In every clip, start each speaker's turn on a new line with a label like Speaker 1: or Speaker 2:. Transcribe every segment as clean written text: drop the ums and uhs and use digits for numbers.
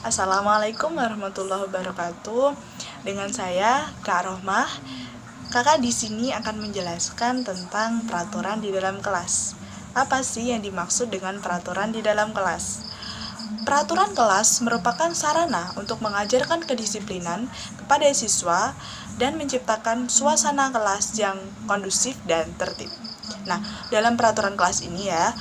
Speaker 1: Assalamualaikum warahmatullahi wabarakatuh. Dengan saya Kak Rohmah. Kakak di sini akan menjelaskan tentang peraturan di dalam kelas. Apa sih yang dimaksud dengan peraturan di dalam kelas? Peraturan kelas merupakan sarana untuk mengajarkan kedisiplinan kepada siswa dan menciptakan suasana kelas yang kondusif dan tertib. Nah, dalam peraturan kelas ini ya,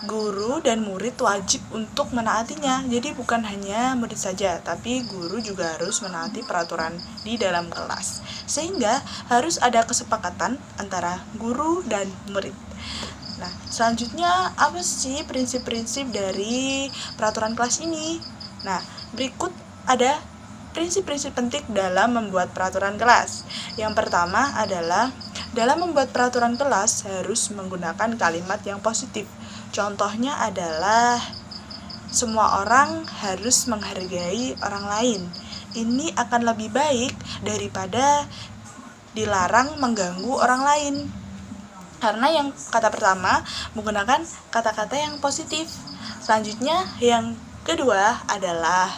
Speaker 1: guru dan murid wajib untuk menaatinya. Jadi bukan hanya murid saja, tapi guru juga harus menaati peraturan di dalam kelas. Sehingga harus ada kesepakatan antara guru dan murid. Nah, selanjutnya apa sih prinsip-prinsip dari peraturan kelas ini? Nah, berikut ada prinsip-prinsip penting dalam membuat peraturan kelas. Yang pertama adalah dalam membuat peraturan kelas harus menggunakan kalimat yang positif. Contohnya adalah semua orang harus menghargai orang lain. Ini akan lebih baik daripada dilarang mengganggu orang lain. Karena yang kata pertama menggunakan kata-kata yang positif. Selanjutnya yang kedua adalah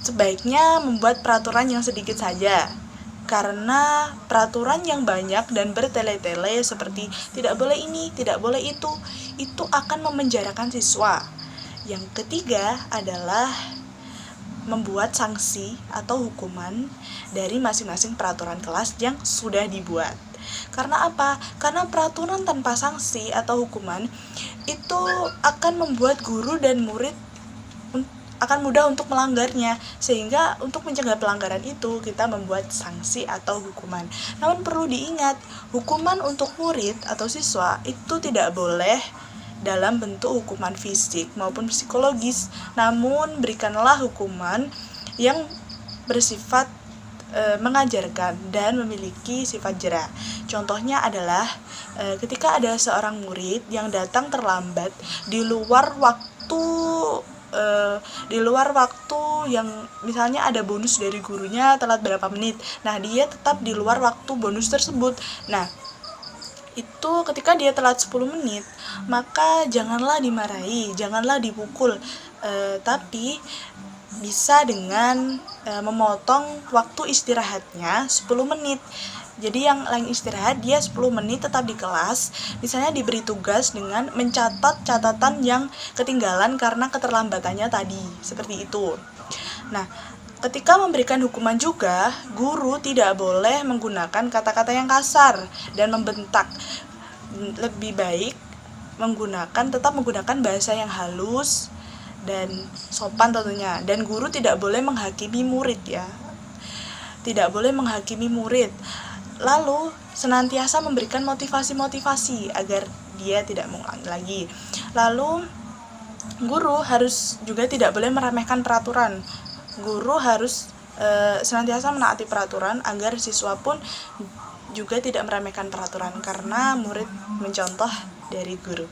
Speaker 1: sebaiknya membuat peraturan yang sedikit saja. Karena peraturan yang banyak dan bertele-tele seperti tidak boleh ini, tidak boleh itu akan memenjarakan siswa. Yang ketiga adalah membuat sanksi atau hukuman dari masing-masing peraturan kelas yang sudah dibuat. Karena apa? Karena peraturan tanpa sanksi atau hukuman itu akan membuat guru dan murid akan mudah untuk melanggarnya, sehingga untuk mencegah pelanggaran itu kita membuat sanksi atau hukuman. Namun perlu diingat, hukuman untuk murid atau siswa itu tidak boleh dalam bentuk hukuman fisik maupun psikologis, namun berikanlah hukuman yang bersifat mengajarkan dan memiliki sifat jera. Contohnya adalah ketika ada seorang murid yang datang terlambat di luar waktu yang misalnya ada bonus dari gurunya telat berapa menit. Nah, dia tetap di luar waktu bonus tersebut. Nah, itu ketika dia telat 10 menit, maka janganlah dimarahi, janganlah dipukul, tapi bisa dengan memotong waktu istirahatnya 10 menit. Jadi yang lain istirahat, dia 10 menit tetap di kelas. Misalnya diberi tugas dengan mencatat catatan yang ketinggalan karena keterlambatannya tadi, seperti itu. Nah, ketika memberikan hukuman juga, guru tidak boleh menggunakan kata-kata yang kasar dan membentak. Lebih baik tetap menggunakan bahasa yang halus dan sopan tentunya. Dan guru tidak boleh menghakimi murid ya. Tidak boleh menghakimi murid. Lalu senantiasa memberikan motivasi-motivasi agar dia tidak mengulangi lagi. Lalu guru harus juga tidak boleh meremehkan peraturan. Guru harus senantiasa menaati peraturan agar siswa pun juga tidak meremehkan peraturan karena murid mencontoh dari guru.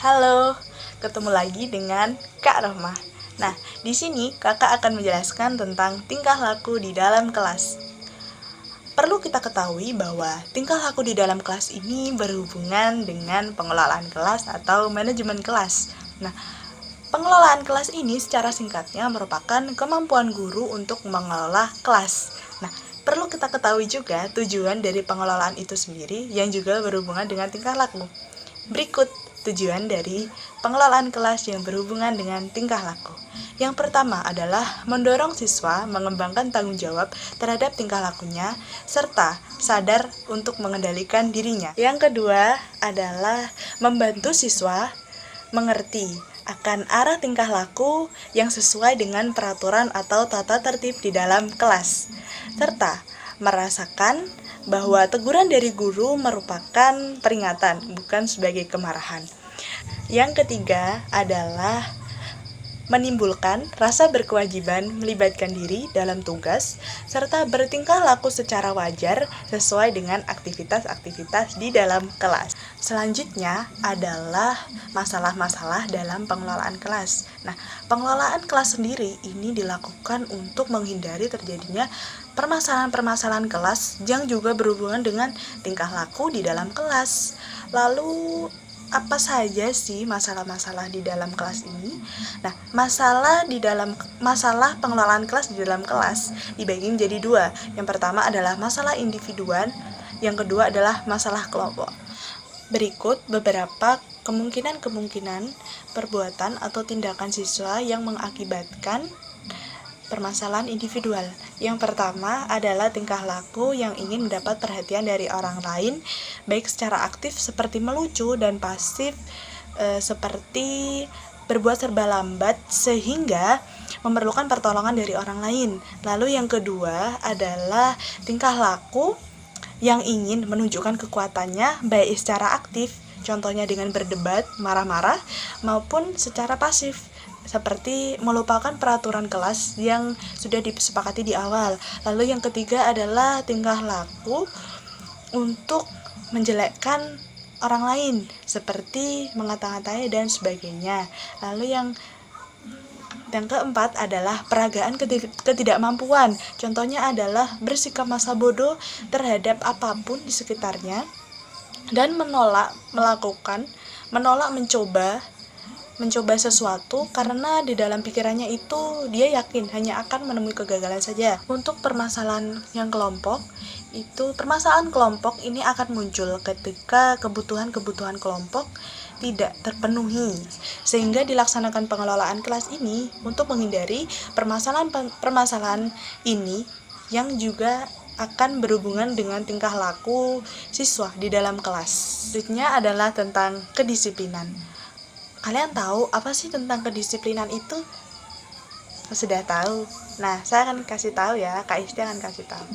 Speaker 1: Halo, ketemu lagi dengan Kak Rohmah. Nah, di sini kakak akan menjelaskan tentang tingkah laku di dalam kelas. Perlu kita ketahui bahwa tingkah laku di dalam kelas ini berhubungan dengan pengelolaan kelas atau manajemen kelas. Nah, pengelolaan kelas ini secara singkatnya merupakan kemampuan guru untuk mengelola kelas. Nah, perlu kita ketahui juga tujuan dari pengelolaan itu sendiri yang juga berhubungan dengan tingkah laku. Berikut tujuan dari pengelolaan kelas yang berhubungan dengan tingkah laku. Yang pertama adalah mendorong siswa mengembangkan tanggung jawab terhadap tingkah lakunya, serta sadar untuk mengendalikan dirinya. Yang kedua adalah membantu siswa mengerti akan arah tingkah laku yang sesuai dengan peraturan atau tata tertib di dalam kelas, serta merasakan bahwa teguran dari guru merupakan peringatan, bukan sebagai kemarahan. Yang ketiga adalah menimbulkan rasa berkewajiban melibatkan diri dalam tugas, serta bertingkah laku secara wajar sesuai dengan aktivitas-aktivitas di dalam kelas. Selanjutnya adalah masalah-masalah dalam pengelolaan kelas. Nah, pengelolaan kelas sendiri ini dilakukan untuk menghindari terjadinya permasalahan-permasalahan kelas yang juga berhubungan dengan tingkah laku di dalam kelas. Lalu apa saja sih masalah-masalah di dalam kelas ini? Nah, masalah pengelolaan kelas di dalam kelas dibagi menjadi dua. Yang pertama adalah masalah individuan, yang kedua adalah masalah kelompok. Berikut beberapa kemungkinan perbuatan atau tindakan siswa yang mengakibatkan permasalahan individual. Yang pertama adalah tingkah laku yang ingin mendapat perhatian dari orang lain, baik secara aktif seperti melucu dan pasif seperti berbuat serba lambat sehingga memerlukan pertolongan dari orang lain. Lalu yang kedua adalah tingkah laku yang ingin menunjukkan kekuatannya baik secara aktif, contohnya dengan berdebat, marah-marah, maupun secara pasif, seperti melupakan peraturan kelas yang sudah disepakati di awal. Lalu yang ketiga adalah tingkah laku untuk menjelekkan orang lain, seperti mengata-ngatai dan sebagainya. Lalu yang keempat adalah peragaan ketidakmampuan. Contohnya adalah bersikap masa bodoh terhadap apapun di sekitarnya dan menolak mencoba sesuatu karena di dalam pikirannya itu dia yakin hanya akan menemui kegagalan saja. Untuk permasalahan kelompok ini akan muncul ketika kebutuhan kelompok tidak terpenuhi, sehingga dilaksanakan pengelolaan kelas ini untuk menghindari permasalahan ini yang juga akan berhubungan dengan tingkah laku siswa di dalam kelas. Selanjutnya adalah tentang kedisiplinan. Kalian tahu apa sih tentang kedisiplinan itu? Sudah tahu? Nah, saya akan kasih tahu ya, Kak Isti akan kasih tahu.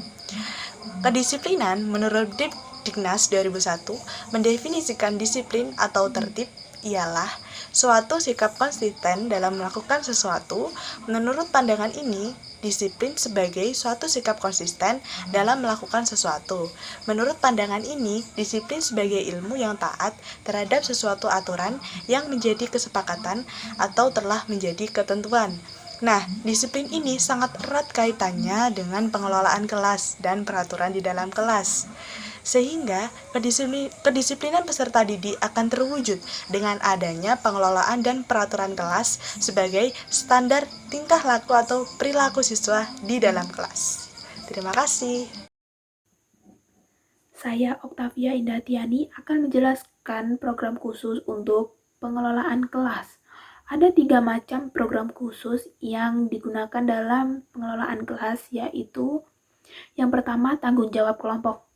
Speaker 1: Kedisiplinan menurut Dignas 2001 mendefinisikan disiplin atau tertib ialah suatu sikap konsisten dalam melakukan sesuatu. Menurut pandangan ini, disiplin sebagai suatu sikap konsisten dalam melakukan sesuatu. Menurut pandangan ini, disiplin sebagai ilmu yang taat terhadap sesuatu aturan yang menjadi kesepakatan atau telah menjadi ketentuan. Nah, disiplin ini sangat erat kaitannya dengan pengelolaan kelas dan peraturan di dalam kelas. Sehingga kedisiplinan peserta didik akan terwujud dengan adanya pengelolaan dan peraturan kelas sebagai standar tingkah laku atau perilaku siswa di dalam kelas. Terima kasih.
Speaker 2: Saya Oktavia Indatiani akan menjelaskan program khusus untuk pengelolaan kelas. Ada 3 macam program khusus yang digunakan dalam pengelolaan kelas, yaitu yang pertama, tanggung jawab kelompok.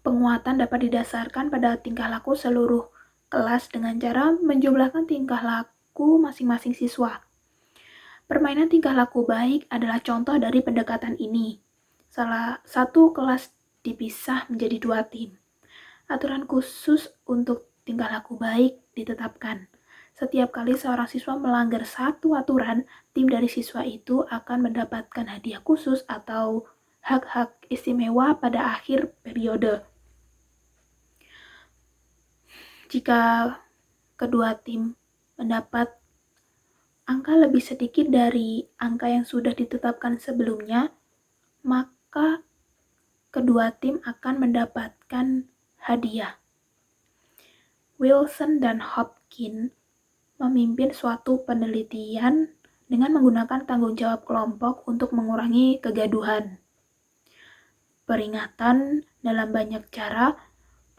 Speaker 2: Penguatan dapat didasarkan pada tingkah laku seluruh kelas dengan cara menjumlahkan tingkah laku masing-masing siswa. Permainan tingkah laku baik adalah contoh dari pendekatan ini. Salah satu kelas dipisah menjadi 2 tim. Aturan khusus untuk tingkah laku baik ditetapkan. Setiap kali seorang siswa melanggar satu aturan, tim dari siswa itu akan mendapatkan hadiah khusus atau hak-hak istimewa pada akhir periode. Jika kedua tim mendapat angka lebih sedikit dari angka yang sudah ditetapkan sebelumnya, maka kedua tim akan mendapatkan hadiah. Wilson dan Hopkins memimpin suatu penelitian dengan menggunakan tanggung jawab kelompok untuk mengurangi kegaduhan. Peringatan dalam banyak cara,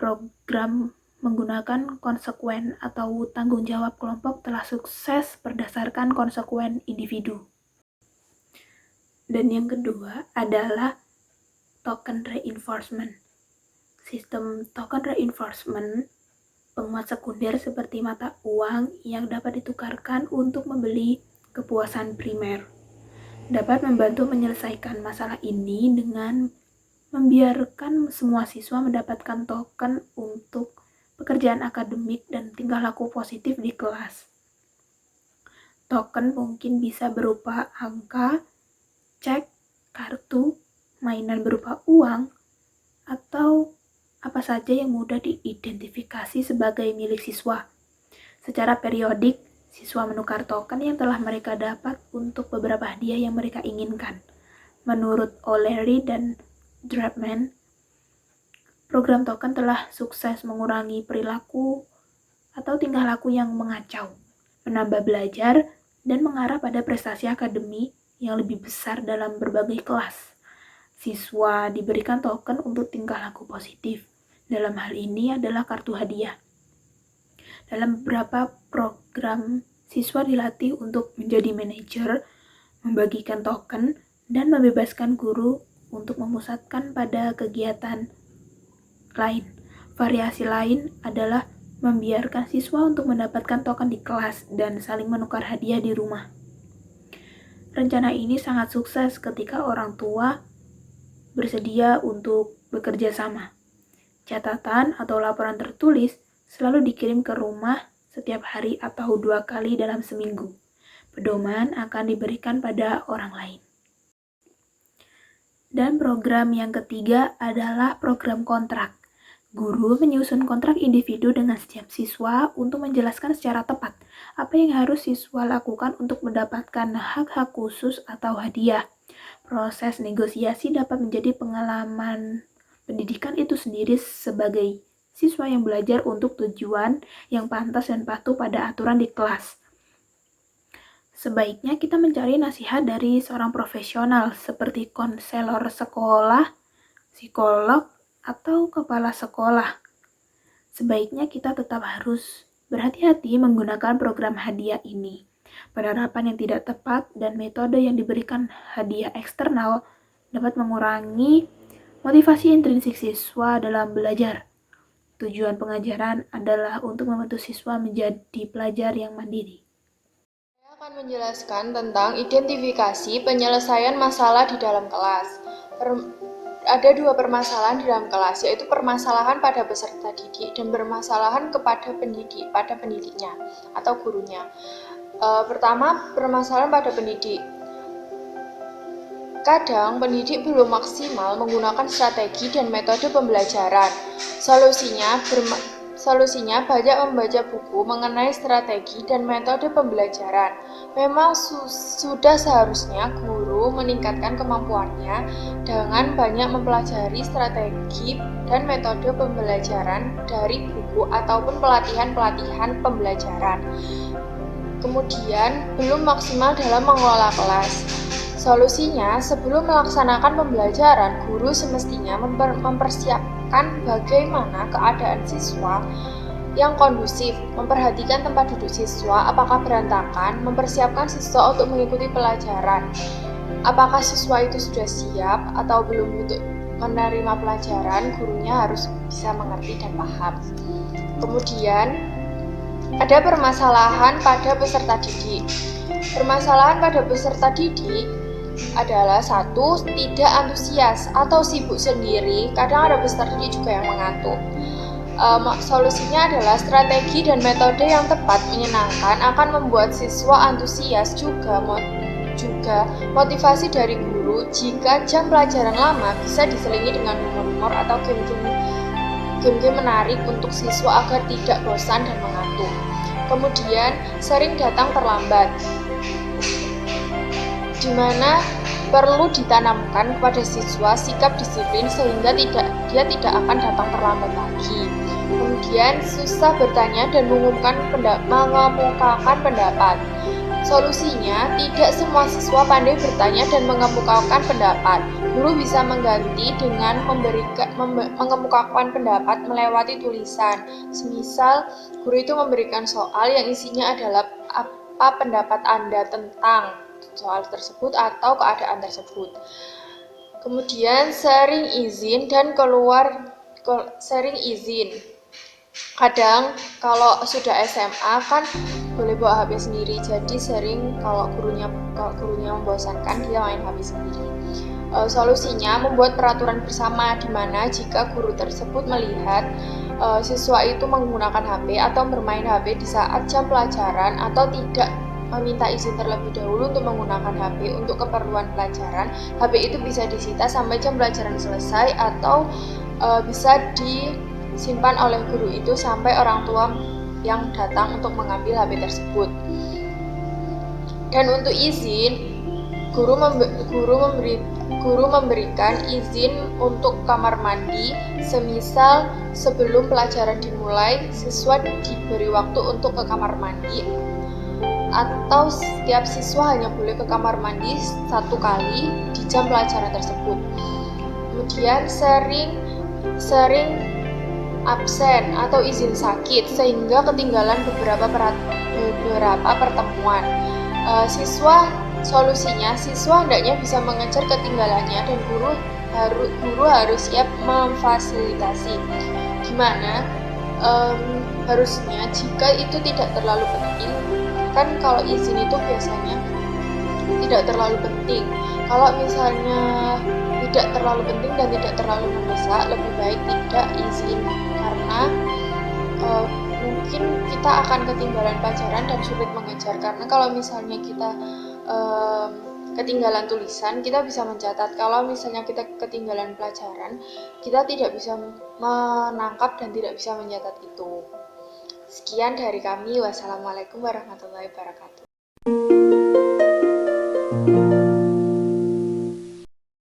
Speaker 2: program menggunakan konsekuen atau tanggung jawab kelompok telah sukses berdasarkan konsekuen individu. Dan yang kedua adalah token reinforcement. Sistem token reinforcement penguat sekunder seperti mata uang yang dapat ditukarkan untuk membeli kepuasan primer. Dapat membantu menyelesaikan masalah ini dengan membiarkan semua siswa mendapatkan token untuk pekerjaan akademik dan tingkah laku positif di kelas. Token mungkin bisa berupa angka, cek, kartu, mainan berupa uang, atau apa saja yang mudah diidentifikasi sebagai milik siswa. Secara periodik, siswa menukar token yang telah mereka dapat untuk beberapa hadiah yang mereka inginkan. Menurut O'Leary dan Drapman, program token telah sukses mengurangi perilaku atau tingkah laku yang mengacau, menambah belajar, dan mengarah pada prestasi akademik yang lebih besar dalam berbagai kelas. Siswa diberikan token untuk tingkah laku positif. Dalam hal ini adalah kartu hadiah. Dalam beberapa program, siswa dilatih untuk menjadi manajer, membagikan token, dan membebaskan guru untuk memusatkan pada kegiatan lain. Variasi lain adalah membiarkan siswa untuk mendapatkan token di kelas dan saling menukar hadiah di rumah. Rencana ini sangat sukses ketika orang tua bersedia untuk bekerja sama. Catatan atau laporan tertulis selalu dikirim ke rumah setiap hari atau 2 kali dalam seminggu. Pedoman akan diberikan pada orang lain. Dan program yang ketiga adalah program kontrak. Guru menyusun kontrak individu dengan setiap siswa untuk menjelaskan secara tepat apa yang harus siswa lakukan untuk mendapatkan hak-hak khusus atau hadiah. Proses negosiasi dapat menjadi pengalaman pendidikan itu sendiri sebagai siswa yang belajar untuk tujuan yang pantas dan patuh pada aturan di kelas. Sebaiknya kita mencari nasihat dari seorang profesional seperti konselor sekolah, psikolog, atau kepala sekolah. Sebaiknya kita tetap harus berhati-hati menggunakan program hadiah ini. Penerapan yang tidak tepat dan metode yang diberikan hadiah eksternal dapat mengurangi motivasi intrinsik siswa dalam belajar. Tujuan pengajaran adalah untuk membantu siswa menjadi pelajar yang mandiri.
Speaker 3: Saya akan menjelaskan tentang identifikasi penyelesaian masalah di dalam kelas. Ada 2 permasalahan di dalam kelas, yaitu permasalahan pada peserta didik dan permasalahan pada pendidiknya atau gurunya. Pertama, permasalahan pada pendidik. Kadang pendidik belum maksimal menggunakan strategi dan metode pembelajaran. Solusinya banyak membaca buku mengenai strategi dan metode pembelajaran. Memang sudah seharusnya guru meningkatkan kemampuannya dengan banyak mempelajari strategi dan metode pembelajaran dari buku ataupun pelatihan-pelatihan pembelajaran. Kemudian, belum maksimal dalam mengelola kelas. Solusinya, sebelum melaksanakan pembelajaran, guru semestinya mempersiapkan bagaimana keadaan siswa yang kondusif, memperhatikan tempat duduk siswa, apakah berantakan, mempersiapkan siswa untuk mengikuti pelajaran. Apakah siswa itu sudah siap atau belum untuk menerima pelajaran, gurunya harus bisa mengerti dan paham. Kemudian, ada permasalahan pada peserta didik. Permasalahan pada peserta didik adalah 1. Tidak antusias atau sibuk sendiri. Kadang ada peserta didik juga yang mengantuk. Solusinya adalah strategi dan metode yang tepat menyenangkan akan membuat siswa antusias juga motivasi dari guru. Jika jam pelajaran lama bisa diselingi dengan humor atau game-game menarik untuk siswa agar tidak bosan dan mengantuk. Kemudian sering datang terlambat, di mana perlu ditanamkan kepada siswa sikap disiplin sehingga dia tidak akan datang terlambat lagi. Kemudian susah bertanya dan mengemukakan pendapat. Solusinya, tidak semua siswa pandai bertanya dan mengemukakan pendapat. Guru bisa mengganti dengan mengemukakan pendapat melewati tulisan. Semisal, guru itu memberikan soal yang isinya adalah apa pendapat Anda tentang soal tersebut atau keadaan tersebut. Kemudian sering izin. Kadang kalau sudah SMA kan boleh bawa HP sendiri, jadi sering kalau gurunya membosankan dia main HP sendiri. Solusinya membuat peraturan bersama di mana jika guru tersebut melihat siswa itu menggunakan HP atau bermain HP di saat jam pelajaran atau tidak meminta izin terlebih dahulu untuk menggunakan HP untuk keperluan pelajaran, HP itu bisa disita sampai jam pelajaran selesai atau bisa disimpan oleh guru itu sampai orang tua yang datang untuk mengambil HP tersebut. Dan untuk izin, Guru memberikan izin untuk kamar mandi, semisal sebelum pelajaran dimulai, siswa diberi waktu untuk ke kamar mandi, atau setiap siswa hanya boleh ke kamar mandi 1 kali di jam pelajaran tersebut. Kemudian sering absen atau izin sakit sehingga ketinggalan beberapa pertemuan. Solusinya siswa hendaknya bisa mengejar ketinggalannya dan guru harus siap memfasilitasi. Gimana? Harusnya jika itu tidak terlalu penting, kan kalau izin itu biasanya tidak terlalu penting. Kalau misalnya tidak terlalu penting dan tidak terlalu mendesak, lebih baik tidak izin, karena mungkin kita akan ketinggalan pelajaran dan sulit mengejar. Karena kalau misalnya kita ketinggalan tulisan, kita bisa mencatat. Kalau misalnya kita ketinggalan pelajaran, kita tidak bisa menangkap dan tidak bisa mencatat itu. Sekian dari kami. Wassalamualaikum warahmatullahi wabarakatuh.